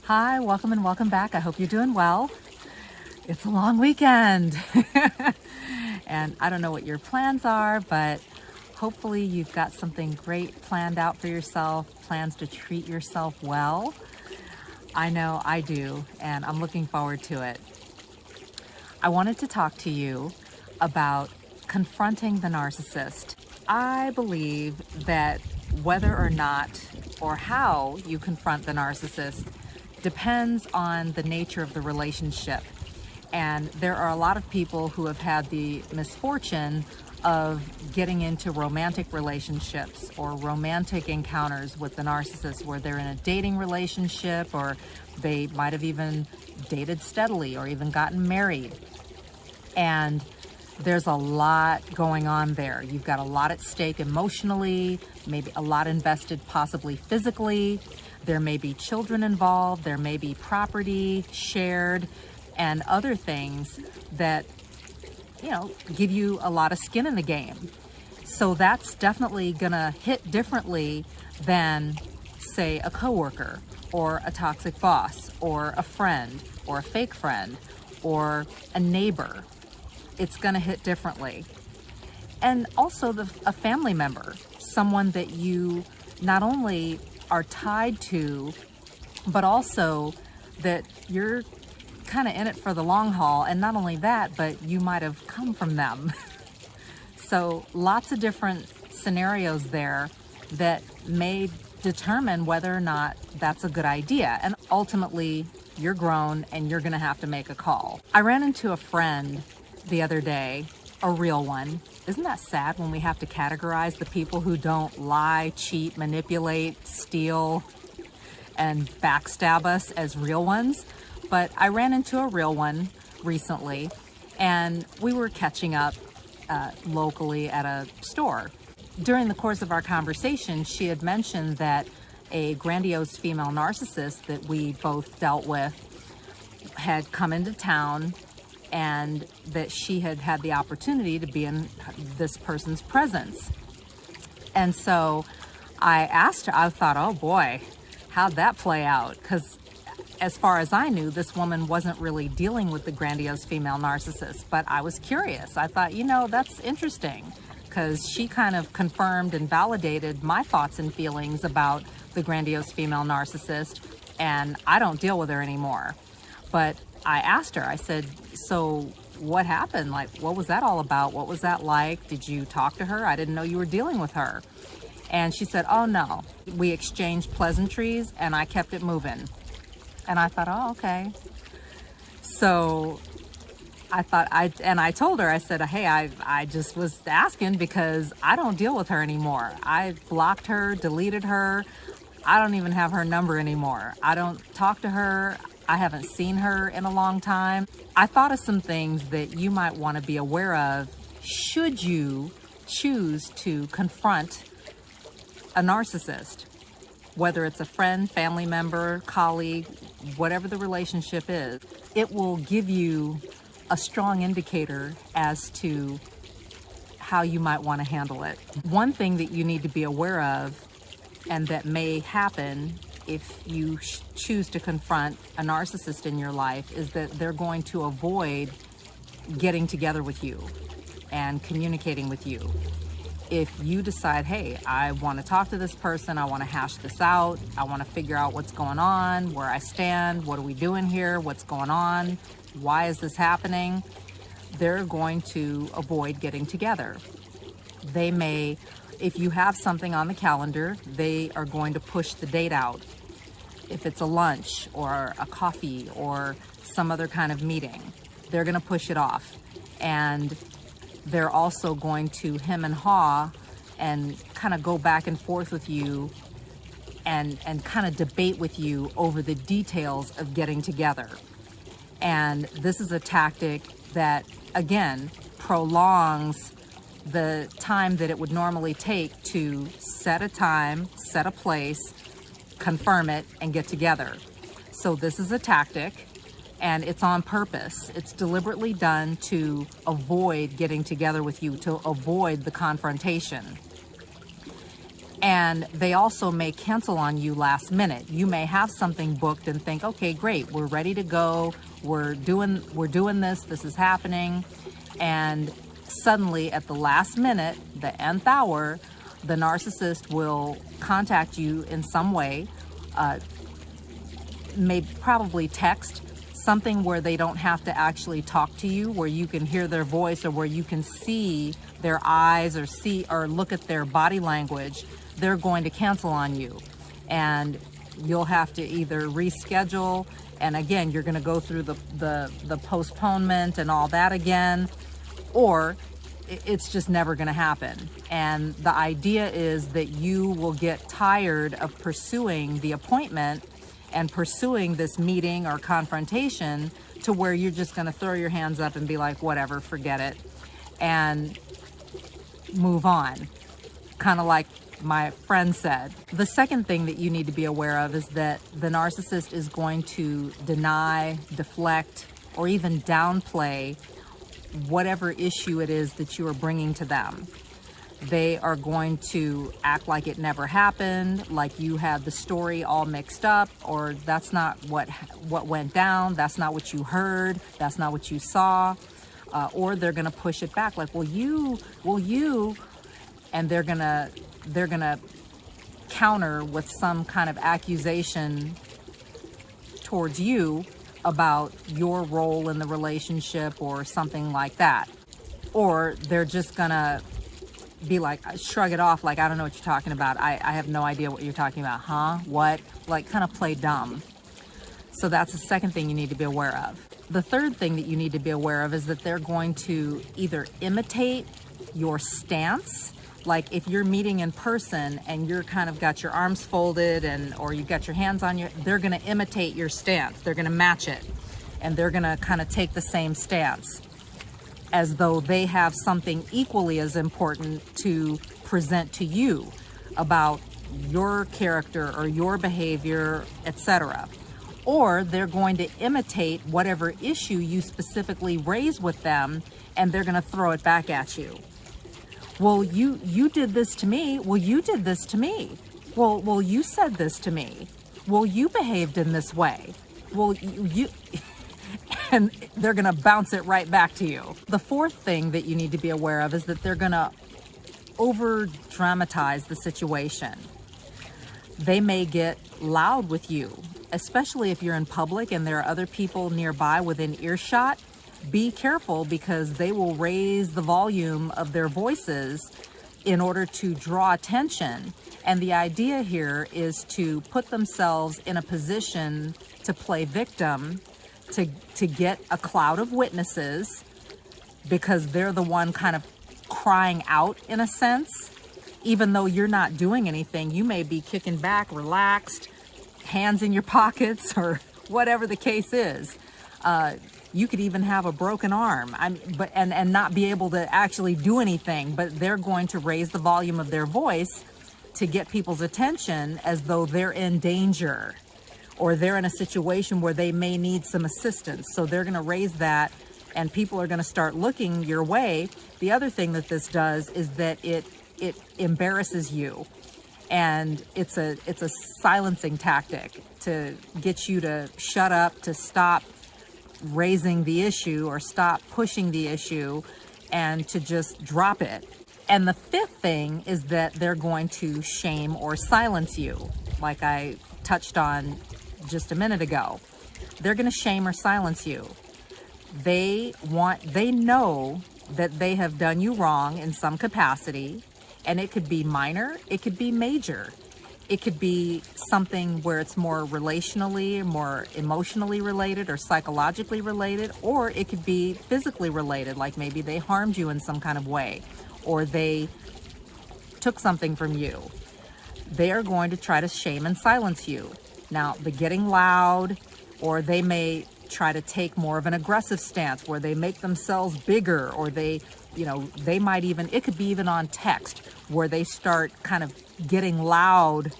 Hi, welcome and welcome back. I hope you're doing well. It's a long weekend. And I don't know what your plans are, but hopefully you've got something great planned out for yourself, plans to treat yourself well. I know I do, and I'm looking forward to it. I wanted to talk to you about confronting the narcissist. I believe that whether or not or how you confront the narcissist depends on the nature of the relationship. And there are a lot of people who have had the misfortune of getting into romantic relationships or romantic encounters with the narcissist where they're in a dating relationship, or they might have even dated steadily or even gotten married. And there's a lot going on there. You've got a lot at stake emotionally, maybe a lot invested possibly physically. There may be children involved, there may be property shared, and other things that, give you a lot of skin in the game. So that's definitely gonna hit differently than, say, a coworker or a toxic boss or a friend or a fake friend or a neighbor. It's gonna hit differently. And also a family member, someone that you not only are tied to, but also that you're kind of in it for the long haul. And not only that, but you might have come from them. So lots of different scenarios there that may determine whether or not that's a good idea. And ultimately, you're grown and you're gonna have to make a call. I ran into a friend the other day, a real one. Isn't that sad when we have to categorize the people who don't lie, cheat, manipulate, steal, and backstab us as real ones? But I ran into a real one recently, and we were catching up locally at a store. During the course of our conversation, she had mentioned that a grandiose female narcissist that we both dealt with had come into town, and that she had had the opportunity to be in this person's presence. And so I asked her, I thought, oh boy, how'd that play out? Because as far as I knew, this woman wasn't really dealing with the grandiose female narcissist, but I was curious. I thought, that's interesting, because she kind of confirmed and validated my thoughts and feelings about the grandiose female narcissist, and I don't deal with her anymore. But I asked her, I said, so what happened? Like, what was that all about? What was that like? Did you talk to her? I didn't know you were dealing with her. And she said, oh no, we exchanged pleasantries and I kept it moving. And I thought, oh, okay. So I thought, I told her, I said, hey, I just was asking because I don't deal with her anymore. I blocked her, deleted her. I don't even have her number anymore. I don't talk to her. I haven't seen her in a long time. I thought of some things that you might want to be aware of should you choose to confront a narcissist, whether it's a friend, family member, colleague, whatever the relationship is. It will give you a strong indicator as to how you might want to handle it. One thing that you need to be aware of, and that may happen if you choose to confront a narcissist in your life, is that they're going to avoid getting together with you and communicating with you. If you decide, hey, I want to talk to this person, I want to hash this out, I want to figure out what's going on, where I stand, what are we doing here, what's going on, why is this happening, they're going to avoid getting together. They may, if you have something on the calendar, they are going to push the date out. If it's a lunch or a coffee or some other kind of meeting, they're going to push it off. And they're also going to hem and haw and kind of go back and forth with you and kind of debate with you over the details of getting together. And this is a tactic that, again, prolongs the time that it would normally take to set a time, set a place, confirm it, and get together. So this is a tactic, and it's on purpose. It's deliberately done to avoid getting together with you, to avoid the confrontation. And they also may cancel on you last minute. You may have something booked and think, okay, great, we're ready to go. We're doing this. This is happening. And suddenly at the last minute, the nth hour, the narcissist will contact you in some way, probably text, something where they don't have to actually talk to you, where you can hear their voice or where you can see their eyes or look at their body language. They're going to cancel on you, and you'll have to either reschedule, and again, you're going to go through the postponement and all that again, or it's just never going to happen. And the idea is that you will get tired of pursuing the appointment and pursuing this meeting or confrontation to where you're just going to throw your hands up and be like, whatever, forget it, and move on. Kind of like my friend said. The second thing that you need to be aware of is that the narcissist is going to deny, deflect, or even downplay whatever issue it is that you are bringing to them. They are going to act like it never happened, like you had the story all mixed up, or that's not what went down, that's not what you heard, that's not what you saw, or they're going to push it back like, well you, and they're gonna counter with some kind of accusation towards you about your role in the relationship or something like that. Or they're just gonna be like, shrug it off like, I don't know what you're talking about. I have no idea what you're talking about. Huh? What? Like, kind of play dumb. So that's the second thing you need to be aware of. The third thing that you need to be aware of is that they're going to either imitate your stance. Like if you're meeting in person and you're kind of got your arms folded or you've got your hands on they're going to imitate your stance. They're going to match it, and they're going to kind of take the same stance as though they have something equally as important to present to you about your character or your behavior, etc. Or they're going to imitate whatever issue you specifically raise with them, and they're going to throw it back at you. Well, you did this to me. Well, you did this to me. Well, you said this to me. Well, you behaved in this way. Well, you and they're going to bounce it right back to you. The fourth thing that you need to be aware of is that they're going to over-dramatize the situation. They may get loud with you, especially if you're in public and there are other people nearby within earshot. Be careful, because they will raise the volume of their voices in order to draw attention. And the idea here is to put themselves in a position to play victim, to get a cloud of witnesses, because they're the one kind of crying out in a sense. Even though you're not doing anything, you may be kicking back, relaxed, hands in your pockets, or whatever the case is. You could even have a broken arm, and not be able to actually do anything, but they're going to raise the volume of their voice to get people's attention as though they're in danger or they're in a situation where they may need some assistance. So they're going to raise that, and people are going to start looking your way. The other thing that this does is that it embarrasses you, and it's a silencing tactic to get you to shut up, to stop raising the issue or stop pushing the issue, and to just drop it. And the fifth thing is that they're going to shame or silence you, like I touched on just a minute ago. They're going to shame or silence you. They know that they have done you wrong in some capacity, and it could be minor, it could be major. It could be something where it's more relationally, more emotionally related or psychologically related, or it could be physically related, like maybe they harmed you in some kind of way, or they took something from you. They are going to try to shame and silence you. Now, the getting loud, or they may try to take more of an aggressive stance where they make themselves bigger, or they might even, it could be even on text, where they start kind of getting loud,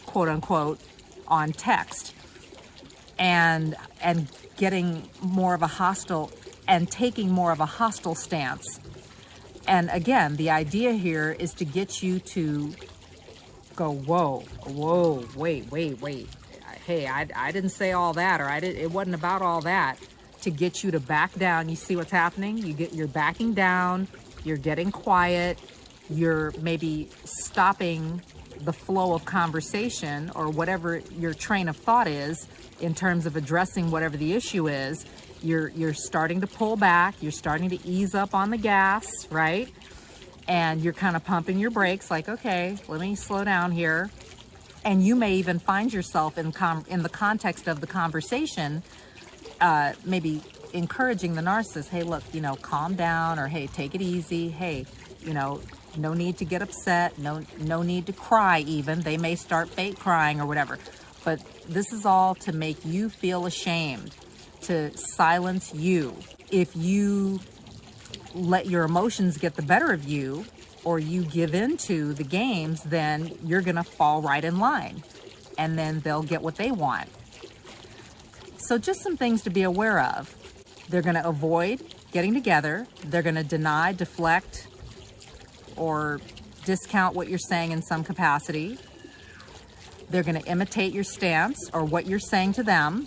quote unquote, on text, and getting more of a hostile and taking more of a hostile stance. And again, the idea here is to get you to go, whoa, whoa, wait. Hey, I didn't say all that, or it wasn't about all that, to get you to back down. You see what's happening? You're backing down, you're getting quiet, you're maybe stopping the flow of conversation or whatever your train of thought is in terms of addressing whatever the issue is. You're starting to pull back, you're starting to ease up on the gas, right? And you're kind of pumping your brakes like, okay, let me slow down here. And you may even find yourself in the context of the conversation, maybe encouraging the narcissist, hey, look, calm down, or hey, take it easy. Hey, no need to get upset. No need to cry even. They may start fake crying or whatever. But this is all to make you feel ashamed, to silence you. If you let your emotions get the better of you, or you give into the games, then you're gonna fall right in line, and then they'll get what they want. So just some things to be aware of. They're gonna avoid getting together. They're gonna deny, deflect, or discount what you're saying in some capacity. They're gonna imitate your stance or what you're saying to them.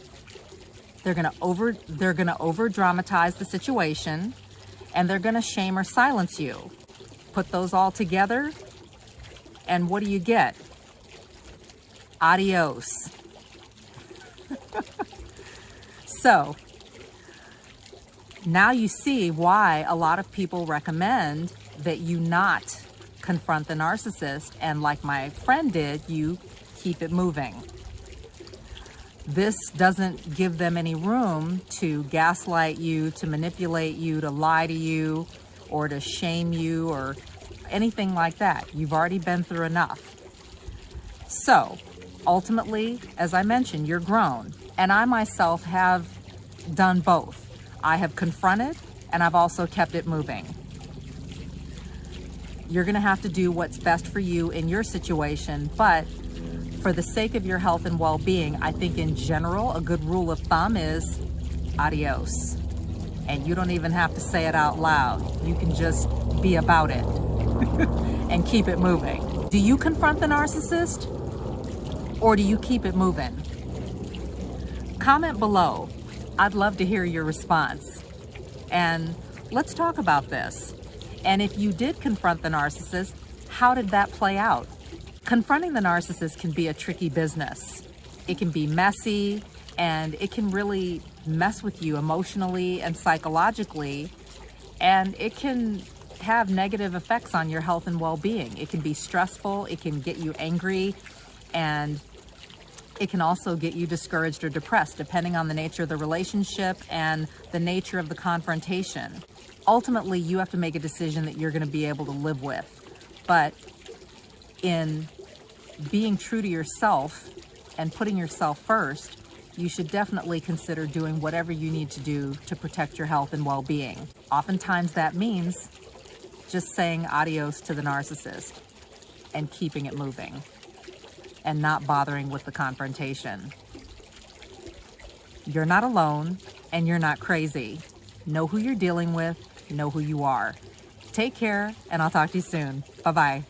They're gonna over dramatize the situation, and they're gonna shame or silence you. Put those all together, and what do you get? Adios. So now you see why a lot of people recommend that you not confront the narcissist, and like my friend did, you keep it moving. This doesn't give them any room to gaslight you, to manipulate you, to lie to you, or to shame you, or anything like that. You've already been through enough. So ultimately, as I mentioned, you're grown. And I myself have done both. I have confronted, and I've also kept it moving. You're gonna have to do what's best for you in your situation, but for the sake of your health and well-being, I think in general, a good rule of thumb is adios. And you don't even have to say it out loud. You can just be about it and keep it moving. Do you confront the narcissist, or do you keep it moving? Comment below. I'd love to hear your response. And let's talk about this. And if you did confront the narcissist, how did that play out? Confronting the narcissist can be a tricky business. It can be messy, and it can really mess with you emotionally and psychologically, and it can have negative effects on your health and well-being. It can be stressful, it can get you angry, and it can also get you discouraged or depressed, depending on the nature of the relationship and the nature of the confrontation. Ultimately, you have to make a decision that you're going to be able to live with. But in being true to yourself and putting yourself first, you should definitely consider doing whatever you need to do to protect your health and well-being. Oftentimes that means just saying adios to the narcissist and keeping it moving and not bothering with the confrontation. You're not alone, and you're not crazy. Know who you're dealing with, know who you are. Take care, and I'll talk to you soon. Bye-bye.